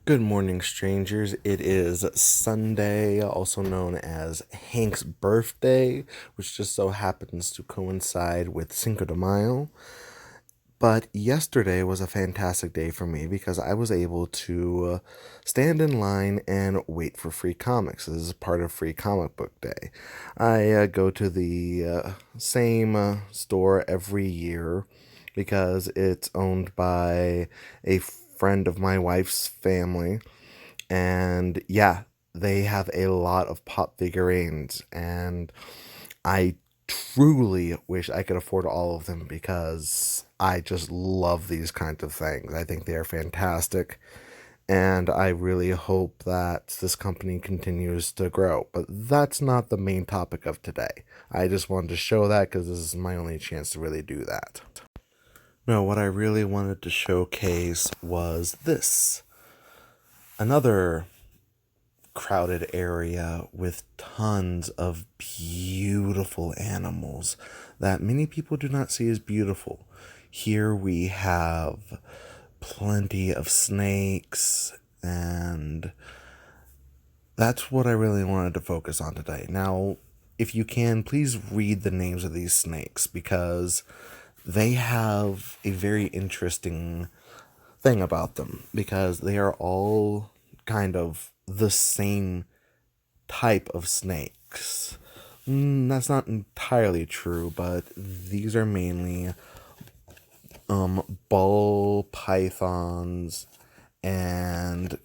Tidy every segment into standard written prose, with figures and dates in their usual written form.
Good morning, strangers. It is Sunday, also known as Hank's birthday, which just so happens to coincide with Cinco de Mayo. But yesterday was a fantastic day for me because I was able to stand in line and wait for free comics. This is part of Free Comic Book Day. I go to the same store every year because it's owned by a friend of my wife's family. And yeah, they have a lot of pop figurines, and I truly wish I could afford all of them because I just love these kinds of things. I think they are fantastic, and I really hope that this company continues to grow. But that's not the main topic of today. I just wanted to show that because this is my only chance to really do that. No, what I really wanted to showcase was this. Another crowded area with tons of beautiful animals that many people do not see as beautiful. Here we have plenty of snakes, and that's what I really wanted to focus on today. Now, if you can, please read the names of these snakes because they have a very interesting thing about them because they are all kind of the same type of snakes. That's not entirely true, but these are mainly ball pythons and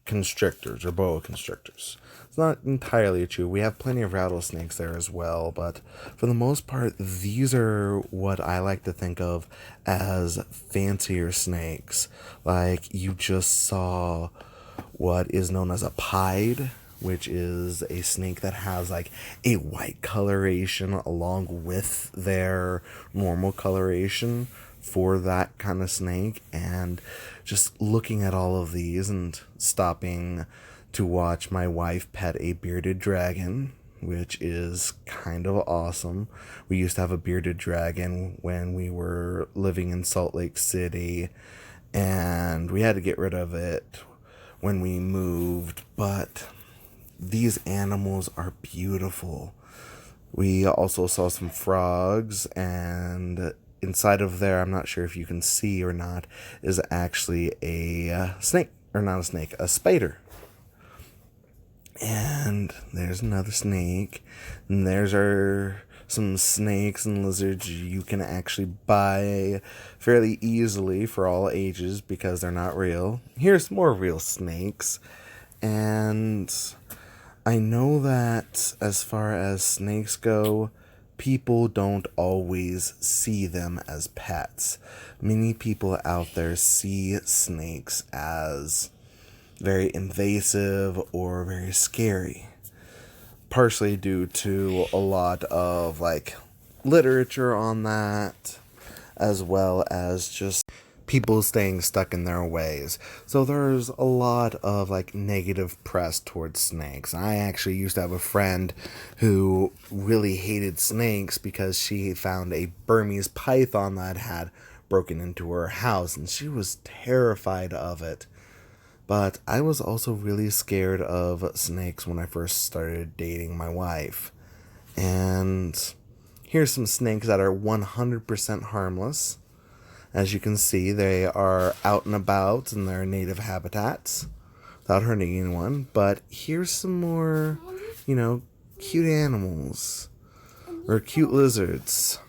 constrictors or boa constrictors. It's not entirely true. We have plenty of rattlesnakes there as well, but for the most part, these are what I like to think of as fancier snakes. Like you just saw what is known as a pied, which is a snake that has like a white coloration along with their normal coloration for that kind of snake. And just looking at all of these and stopping to watch my wife pet a bearded dragon, which is kind of awesome. We used to have a bearded dragon when we were living in Salt Lake City, and we had to get rid of it when we moved, but these animals are beautiful. We also saw some frogs, and inside of there, I'm not sure if you can see or not, is actually a snake, or not a snake, a spider. And there's another snake, and there's some snakes and lizards you can actually buy fairly easily for all ages because they're not real. Here's more real snakes, and I know that as far as snakes go, people don't always see them as pets. Many people out there see snakes as very invasive or very scary, partially due to a lot of like literature on that, as well as just people staying stuck in their ways. So there's a lot of like negative press towards snakes. I actually used to have a friend who really hated snakes because she found a Burmese python that had broken into her house and she was terrified of it. But I was also really scared of snakes when I first started dating my wife. And here's some snakes that are 100% harmless. As you can see, they are out and about in their native habitats without hurting anyone. But here's some more, cute animals or cute lizards.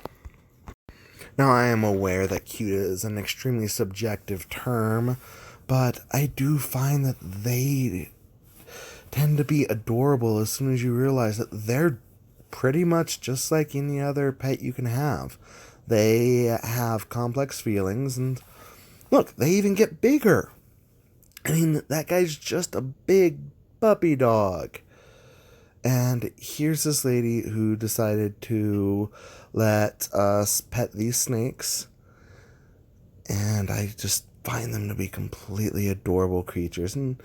Now, I am aware that cute is an extremely subjective term, but I do find that they tend to be adorable as soon as you realize that they're pretty much just like any other pet you can have. They have complex feelings, and look, they even get bigger. I mean, that guy's just a big puppy dog. And here's this lady who decided to let us pet these snakes. And I just find them to be completely adorable creatures. And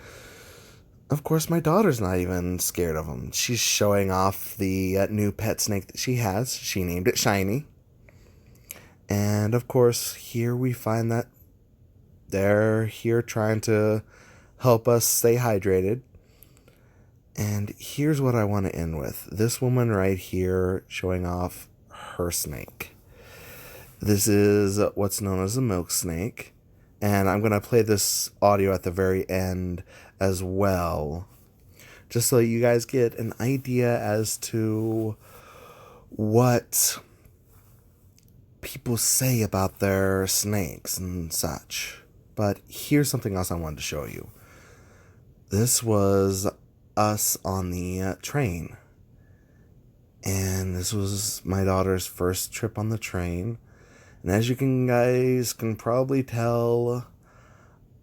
of course, my daughter's not even scared of them. She's showing off the new pet snake that she has. She named it Shiny. And of course, here we find that they're here trying to help us stay hydrated. And here's what I want to end with. This woman right here showing off her snake. This is what's known as a milk snake. And I'm going to play this audio at the very end as well, just so you guys get an idea as to what people say about their snakes and such. But here's something else I wanted to show you. This was us on the train. And this was my daughter's first trip on the train. And as you guys can probably tell,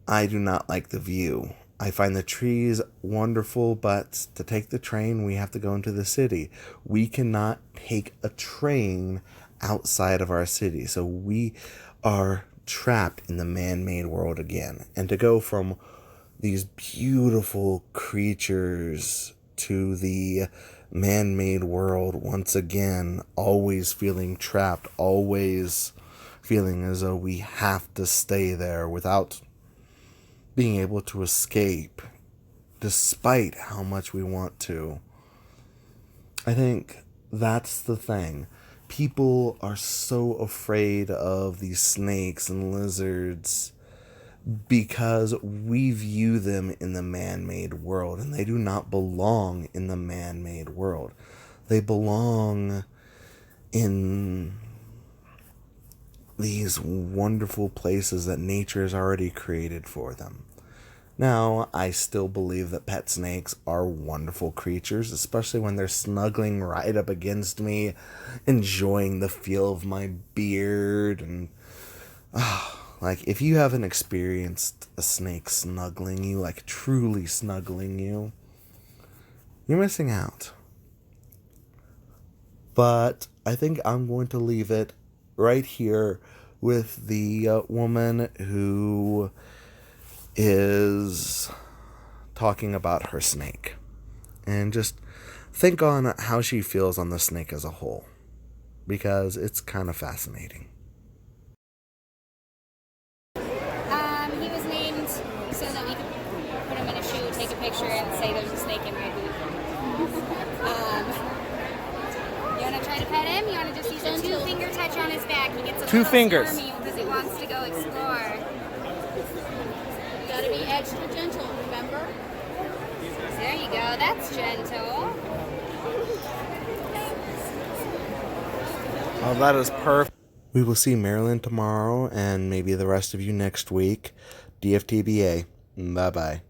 I do not like the view. I find the trees wonderful, but to take the train, we have to go into the city. We cannot take a train outside of our city. So we are trapped in the man-made world again. And to go from these beautiful creatures to the man-made world once again, always feeling trapped, always feeling as though we have to stay there without being able to escape, despite how much we want to. I think that's the thing. People are so afraid of these snakes and lizards because we view them in the man-made world, and they do not belong in the man-made world. They belong in these wonderful places that nature has already created for them. Now, I still believe that pet snakes are wonderful creatures, especially when they're snuggling right up against me, enjoying the feel of my beard, and like, if you haven't experienced a snake snuggling you, like truly snuggling you, you're missing out. But I think I'm going to leave it right here with the woman who is talking about her snake. And just think on how she feels on the snake as a whole, because it's kind of fascinating. He was named so that we could put him in a shoe, take a picture, and say there's a snake in my boot. You want to try to pet him? You want to just use a two-finger touch on his back? He gets a Two little fingers. squirmy because he wants to go explore. You gotta be extra gentle, remember? There you go. That's gentle. Oh, that is perfect. We will see Marilyn tomorrow and maybe the rest of you next week. DFTBA. Bye-bye.